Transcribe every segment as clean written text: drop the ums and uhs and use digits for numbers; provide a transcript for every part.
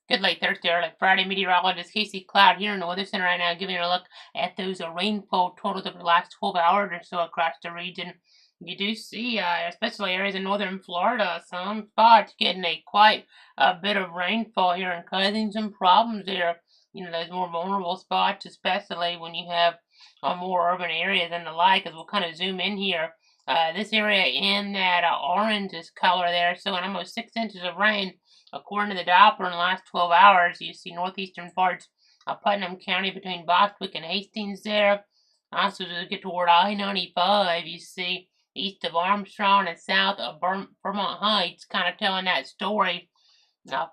Good late Thursday, early Friday. Meteorologist Casey Cloud here in the Weather Center right now, giving you a look at those rainfall totals over the last 12 hours or so across the region. You do see, especially areas in northern Florida, some spots getting quite a bit of rainfall here and causing some problems there. Those more vulnerable spots, especially when you have more urban areas and the like, as we'll kind of zoom in here. This area in that orange color there, so almost 6 inches of rain according to the Doppler in the last 12 hours. You see northeastern parts of Putnam County between Bostwick and Hastings there. Also, as we get toward I-95, you see east of Armstrong and south of Vermont Heights, kind of telling that story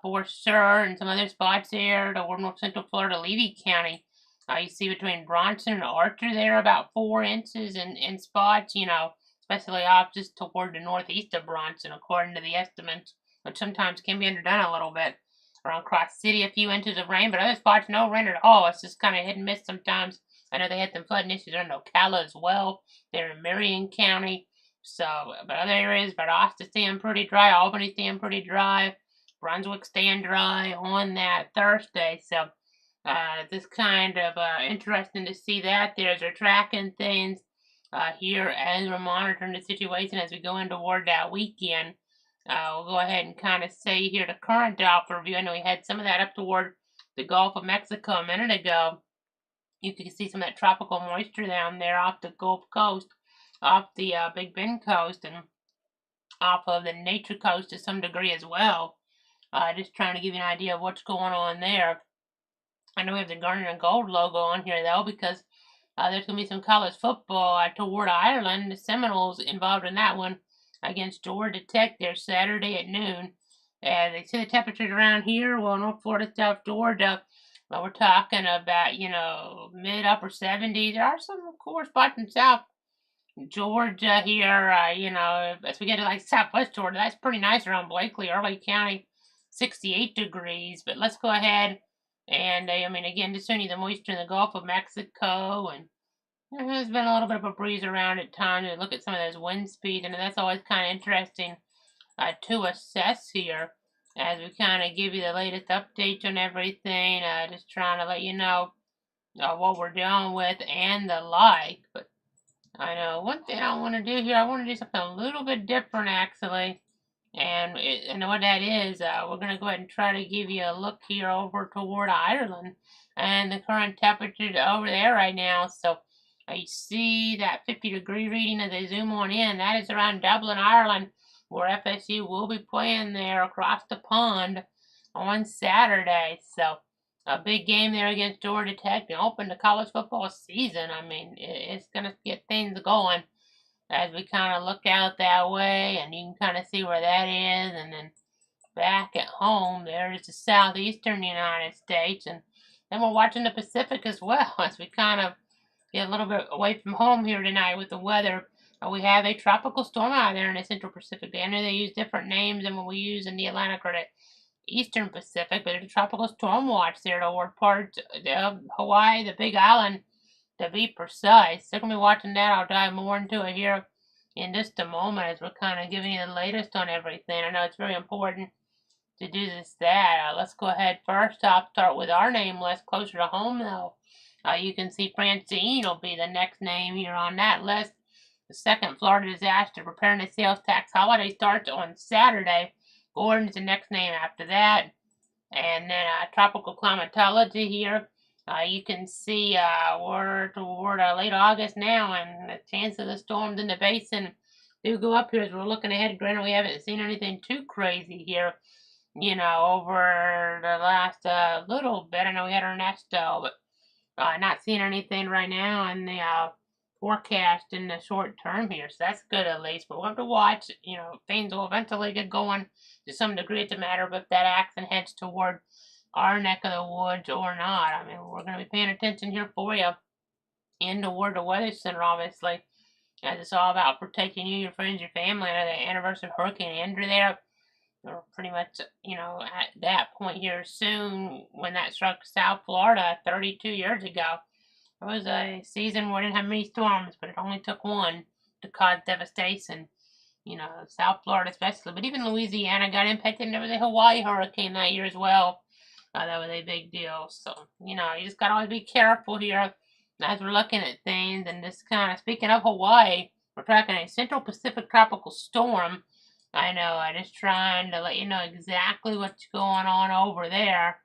for sure. And some other spots there toward north central Florida, Levy County. You see between Bronson and Archer there about 4 inches in spots, especially off just toward the northeast of Bronson, according to the estimates, which sometimes can be underdone a little bit. Around Cross City, a few inches of rain, but other spots, no rain at all. It's just kind of hit and miss sometimes. I know they had some flooding issues in Ocala as well. They're in Marion County. So, but other areas, Valdosta staying pretty dry, Albany staying pretty dry, Brunswick staying dry on that Thursday. So, this kind of interesting to see that. They're tracking things here as we're monitoring the situation as we go in toward that weekend. We'll go ahead and kind of say here the current Doppler view. I know we had some of that up toward the Gulf of Mexico a minute ago. You can see some of that tropical moisture down there off the Gulf Coast, off the Big Bend coast, and off of the Nature Coast to some degree as well. Just trying to give you an idea of what's going on there. I know we have the Garnet and Gold logo on here though, because there's going to be some college football toward Ireland. The Seminoles involved in that one against Georgia Tech there Saturday at noon. They see the temperatures around here, well, North Florida, South Georgia, we're talking about, mid upper 70s. There are some, of course, spots in South Georgia here, as we get to like Southwest Georgia, that's pretty nice around Blakely, Early County, 68 degrees. But let's go ahead and, again, just showing you the moisture in the Gulf of Mexico, and there has been a little bit of a breeze around at times. And look at some of those wind speeds, and that's always kind of interesting to assess here as we kind of give you the latest updates on everything. Just trying to let you know what we're dealing with and the like. But I know one thing I want to do here, I want to do something a little bit different actually. And what that is, we're going to go ahead and try to give you a look here over toward Ireland and the current temperature over there right now. So you see that 50-degree reading as I zoom on in. That is around Dublin, Ireland, where FSU will be playing there across the pond on Saturday. So a big game there against Georgia Tech and open the college football season. It's going to get things going as we kind of look out that way, and you can kind of see where that is. And then back at home, there's the southeastern United States, and then we're watching the Pacific as well as we kind of get a little bit away from home here tonight with the weather. We have a tropical storm out there in the Central Pacific. I know they use different names than what we use in the Atlantic or the Eastern Pacific, but there's a tropical storm watch there toward parts of Hawaii, the Big Island, to be precise. So, going to be watching that. I'll dive more into it here in just a moment as we're kind of giving you the latest on everything. I know it's very important to do this, that. Let's go ahead first off, start with our name list closer to home, though. You can see Francine will be the next name here on that list. The second Florida disaster preparedness sales tax holiday starts on Saturday. Gordon's the next name after that. And then tropical climatology here. You can see we're toward late August now, and the chance of the storms in the basin do go up here as we're looking ahead. Granted, we haven't seen anything too crazy here, over the last little bit. I know we had our Nesto, but not seeing anything right now in the forecast in the short term here, so that's good at least. But we'll have to watch. Things will eventually get going to some degree. It's a matter of if that action heads toward our neck of the woods or not. We're going to be paying attention here for you in toward the Weather Center, obviously, as it's all about protecting you, your friends, your family. I know the anniversary of Hurricane Andrew there. We're pretty much, at that point here soon when that struck South Florida 32 years ago. It was a season where we didn't have many storms, but it only took one to cause devastation. South Florida especially, but even Louisiana got impacted, and there was a Hawaii hurricane that year as well. That was a big deal. So, you know, you just gotta always be careful here as we're looking at things. And this kind of, speaking of Hawaii, we're tracking a Central Pacific tropical storm. I know, I'm just trying to let you know exactly what's going on over there.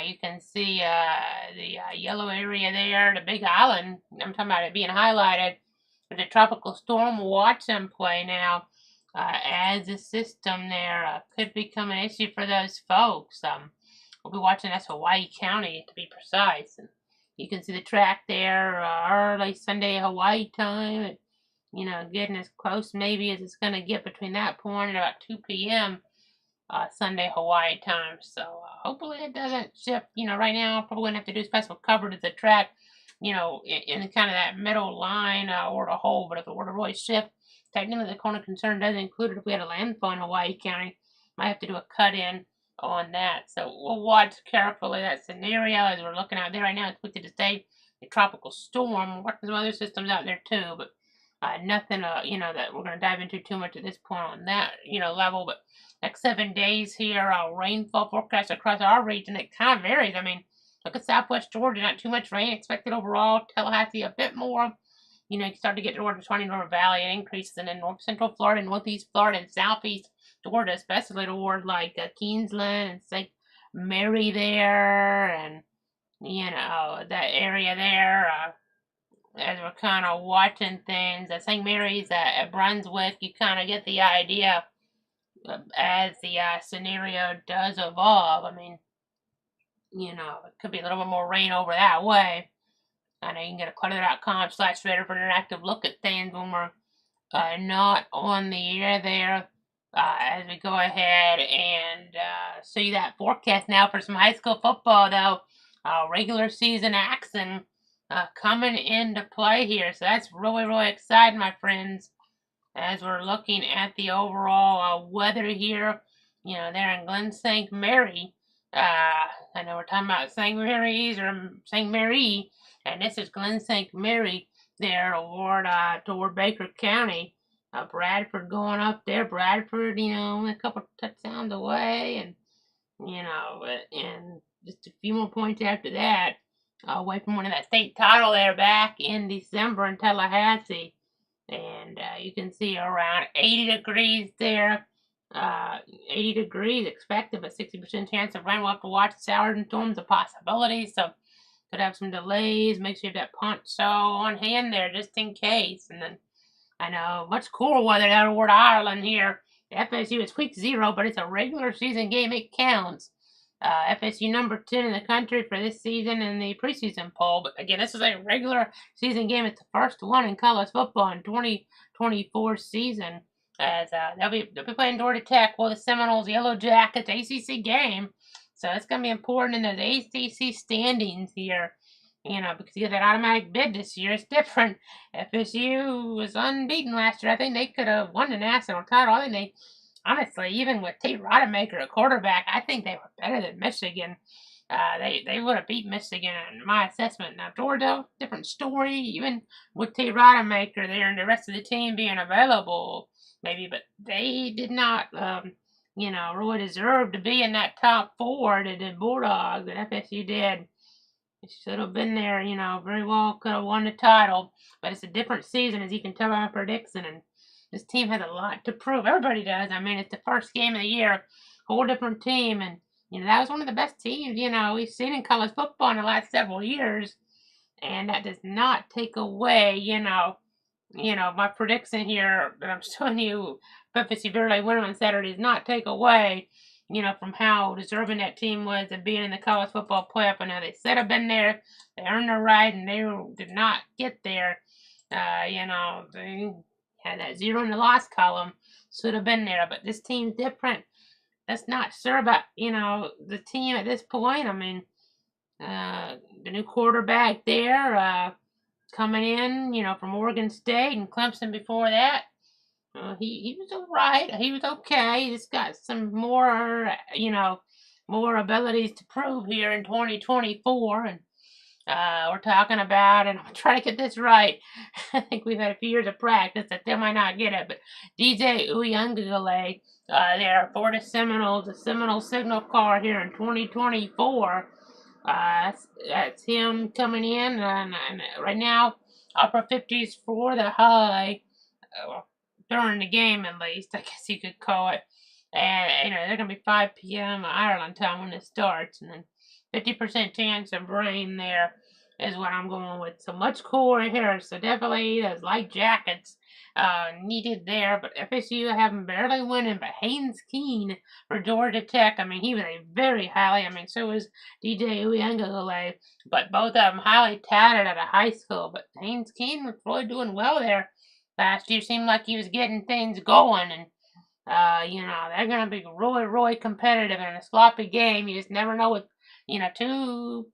You can see the yellow area there, the big island. I'm talking about it being highlighted. But the tropical storm watch in play now as the system there could become an issue for those folks. We'll be watching that's Hawaii County to be precise. And you can see the track there early Sunday Hawaii time. You know, getting as close maybe as it's going to get between that point and about 2 p.m. Sunday Hawaii time. So hopefully it doesn't shift. You know, right now probably going to have to do special coverage of the track, you know, in kind of that middle line or the hole. But if it were to really shift, technically the cone of concern doesn't include it if we had a landfall in Hawaii County. Might have to do a cut in on that. So we'll watch carefully that scenario as we're looking out there right now. It's expected to stay a tropical storm. We're watching some other systems out there too, but nothing, you know, that we're going to dive into too much at this point on that, you know, level. But next 7 days here, rainfall forecast across our region, it kind of varies. I mean, look at Southwest Georgia, not too much rain expected overall. Tallahassee, a bit more. You know, you start to get towards the Shawnee River Valley, it increases, and then North Central Florida, Northeast Florida, and Southeast Georgia, especially toward like Kingsland and St. Mary there, and you know that area there. As we're kind of watching things, at St. Mary's at Brunswick, you kind of get the idea as the scenario does evolve. I mean, you know, it could be a little bit more rain over that way. I know you can get a clutter.com/radar for an interactive look at things when we're not on the air there. As we go ahead and see that forecast now for some high school football, though, regular season action coming into play here. So that's really, really exciting, my friends, as we're looking at the overall weather here, you know, there in Glen St. Mary. I know we're talking about St. Mary's or St. Mary, and this is Glen St. Mary there toward Baker County. Bradford going up there. Bradford, you know, only a couple touchdowns away, and you know, and just a few more points after that, away from winning that state title there back in December in Tallahassee. And you can see around 80 degrees there. 80 degrees expected, but 60% chance of rain. We'll have to watch showers and storms, a possibility. So could have some delays. Make sure you have that poncho on hand there just in case. And then I know much cooler weather down toward Ireland here. The FSU is week 0, but it's a regular season game. It counts. FSU number 10 in the country for this season in the preseason poll. But again, this is a regular season game. It's the first one in college football in 2024 season. As they'll be playing Georgia Tech. Well, the Seminoles, Yellow Jackets, ACC game. So it's going to be important in those ACC standings here. You know, because you get that automatic bid this year. It's different. FSU was unbeaten last year. I think they could have won the national title. I think they, honestly, even with Tate Rodemaker at quarterback, I think they were better than Michigan. They would have beat Michigan in my assessment. Now, Georgia, different story, even with Tate Rodemaker there and the rest of the team being available, maybe, but they did not, you know, really deserve to be in that top 4 that the Bulldogs and FSU did. It should have been there, you know, very well could have won the title, but it's a different season, as you can tell by my prediction, and this team has a lot to prove. Everybody does. I mean, it's the first game of the year, whole different team, and, you know, that was one of the best teams, you know, we've seen in college football in the last several years, and that does not take away, you know, my prediction here that I'm showing you, FSU barely winning on Saturday, does not take away, you know, from how deserving that team was of being in the college football playoff. I know they should have been there, they earned their right, and they did not get there. You know, they had that 0 in the loss column, should have been there, but this team's different. That's not sure about, you know, the team at this point. I mean, the new quarterback there, coming in, you know, from Oregon State and Clemson before that. He was all right. He was okay. He just got some more, you know, more abilities to prove here in 2024. And we're talking about, and I'm trying to get this right. I think we've had a few years of practice that they might not get it, but DJ Uyunglele, there for the Seminoles, the Seminole Signal car here in 2024. That's him coming in, and right now, upper 50s for the high, during the game at least, I guess you could call it. And, they're going to be 5 p.m. Ireland time when it starts, and then 50% chance of rain there is what I'm going with. So much cooler here, so definitely those light jackets needed there. But FSU have them barely winning, but Haynes Keene for Georgia Tech, I mean, he was a very highly, I mean, so was DJ Uyunglele, but both of them highly touted at a high school. But Haynes Keene was really doing well there. Last year seemed like he was getting things going, and they're going to be really, really competitive in a sloppy game. You just never know with, two,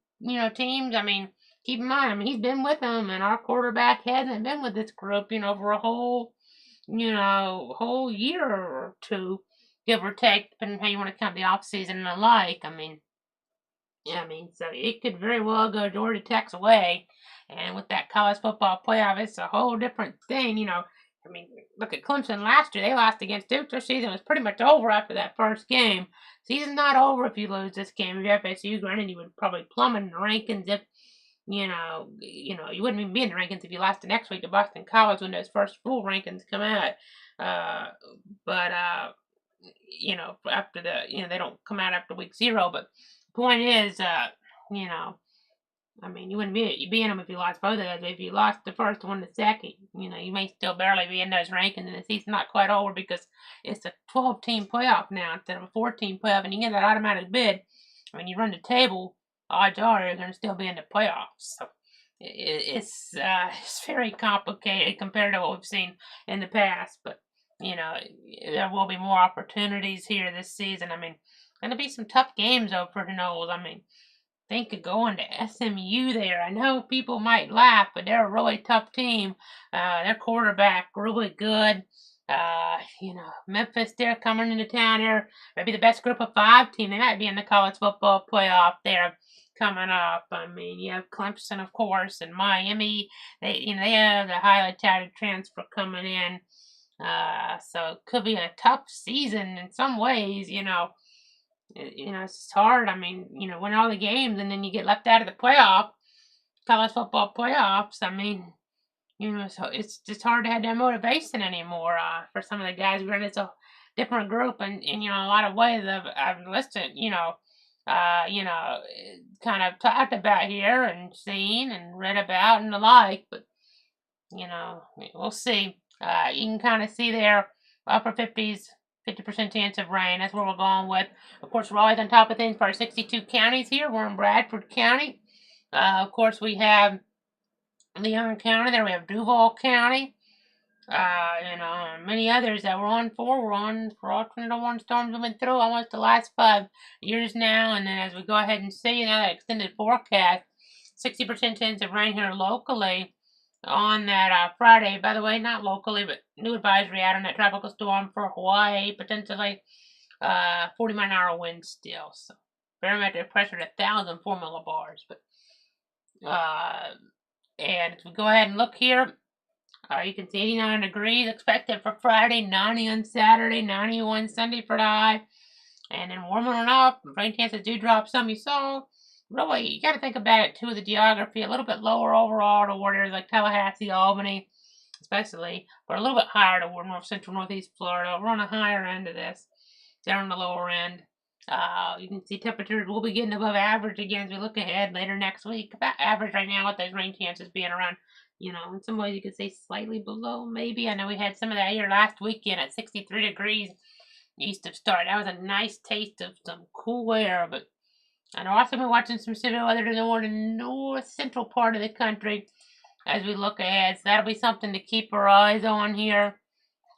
teams. I mean, keep in mind, I mean, he's been with them, and our quarterback hasn't been with this group, for a whole, whole year or two, give or take, depending on how you want to count the off season and the like. So it could very well go Georgia Tech's way. And with that college football playoff, it's a whole different thing, I mean, look at Clemson last year. They lost against Duke. Their season was pretty much over after that first game. Season's not over if you lose this game. If you're FSU, granted, you would probably plummet in the rankings if, you wouldn't even be in the rankings if you lost the next week to Boston College when those first full rankings come out. But after they don't come out after week 0. But the point is, I mean, you wouldn't be in them if you lost both of those. If you lost the first one, the second, you may still barely be in those rankings, and the season's not quite over because it's a 12-team playoff now instead of a 14 playoff, and you get that automatic bid. When you run the table, odds are you're going to still be in the playoffs. So it's very complicated compared to what we've seen in the past, but there will be more opportunities here this season. I mean, going to be some tough games though for the Noles. I mean, think of going to SMU there. I know people might laugh, but they're a really tough team. Their quarterback really good. Memphis, they're coming into town here. Maybe the best group of 5 team. They might be in the college football playoff there coming up. I mean, you have Clemson, of course, and Miami. They have the highly touted transfer coming in. So it could be a tough season in some ways, it's just hard. I mean, win all the games and then you get left out of the college football playoffs. I mean, so it's just hard to have that motivation anymore for some of the guys. It's a different group, and a lot of ways I've listened, kind of talked about here and seen and read about and the like. But we'll see. You can kind of see there upper 50s. 50% chance of rain. That's where we're going with. Of course, we're always on top of things for our 62 counties here. We're in Bradford County. Of course, we have Leon County. There we have Duval County. And many others that we're on for. We're on for all tornado warning storms we've been through almost the last 5 years now. And then as we go ahead and see now that extended forecast, 60% chance of rain here locally on that Friday. By the way, not locally, but new advisory out on that tropical storm for Hawaii, potentially 40-mile-an-hour winds still. So barometric pressure at 1,000 millibars. But and if we go ahead and look here, you can see 89 degrees expected for Friday, 90 on Saturday, 91 Sunday for the high, and then warming up. Rain chances do drop some. You saw. Really, you got to think about it too, the geography, a little bit lower overall toward areas like Tallahassee, Albany, especially, but a little bit higher toward north central, northeast Florida. We're on the higher end of this. They're on the lower end. You can see temperatures will be getting above average again as we look ahead later next week. About average right now with those rain chances being around, in some ways you could say slightly below maybe. I know we had some of that here last weekend at 63 degrees east of start. That was a nice taste of some cool air, but I know also been watching some severe weather in the north central part of the country as we look ahead. So that'll be something to keep our eyes on here.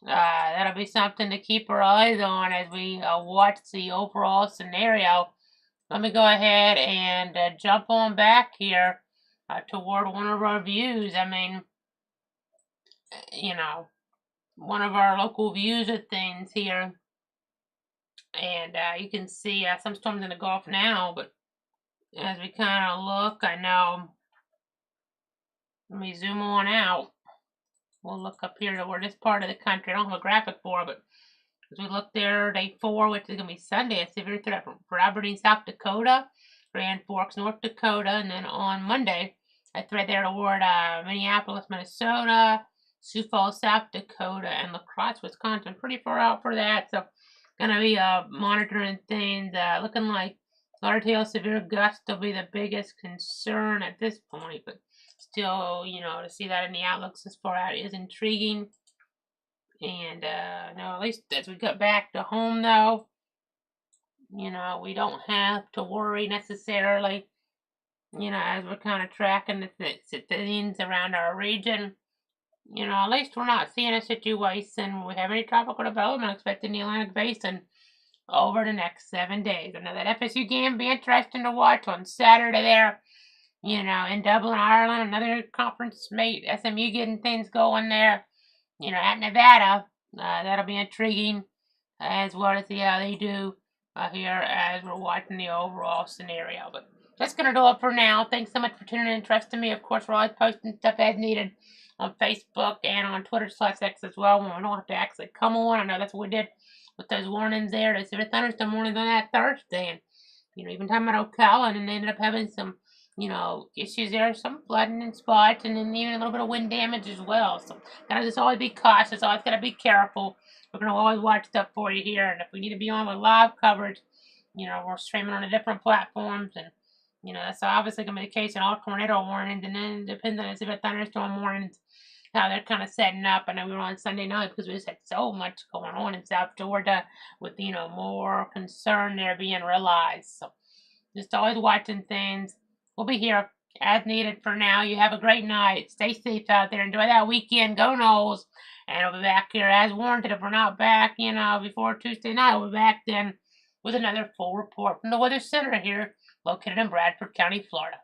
That'll be something to keep our eyes on as we watch the overall scenario. Let me go ahead and jump on back here toward one of our views. I mean, one of our local views of things here. And you can see some storms in the Gulf now, but as we kind of look, I know Let me zoom on out. We'll look up here to where this part of the country, I don't have a graphic for it, but as we look there, day 4, which is going to be Sunday, a severe threat for Aberdeen, South Dakota, Grand Forks, North Dakota, and then on Monday, a threat there toward Minneapolis, Minnesota, Sioux Falls, South Dakota, and La Crosse, Wisconsin. Pretty far out for that, so gonna be monitoring things. Looking like large hail, severe gusts will be the biggest concern at this point, but still, to see that in the outlooks as far out is intriguing. And no, at least as we get back to home, though, we don't have to worry necessarily. As we're kind of tracking the things around our region. At least we're not seeing a situation where we have any tropical development expected in the Atlantic Basin over the next 7 days. I know that FSU game be interesting to watch on Saturday there, in Dublin, Ireland, another conference mate, SMU getting things going there, at Nevada. That'll be intriguing as well to see how they do here as we're watching the overall scenario. But that's going to do it for now. Thanks so much for tuning in and trusting me. Of course, we're always posting stuff as needed on Facebook and on Twitter/X as well when we don't have to actually come on. I know that's what we did with those warnings there. They said thunderstorm warnings on that Thursday. And, even talking about Ocala, and they ended up having some, issues there, some flooding in spots, and then even a little bit of wind damage as well. So, gotta just always be cautious, always gotta be careful. We're going to always watch stuff for you here, and if we need to be on with live coverage, we're streaming on the different platforms, and, that's obviously going to be the case in all tornado warnings, and then it depends on the thunderstorm warnings, how they're kind of setting up. I know we were on Sunday night because we just had so much going on in South Georgia with, more concern there being realized. So just always watching things. We'll be here as needed for now. You have a great night. Stay safe out there. Enjoy that weekend. Go Noles. And we'll be back here as warranted. If we're not back, before Tuesday night, we'll be back then with another full report from the Weather Center here, located in Bradford County, Florida.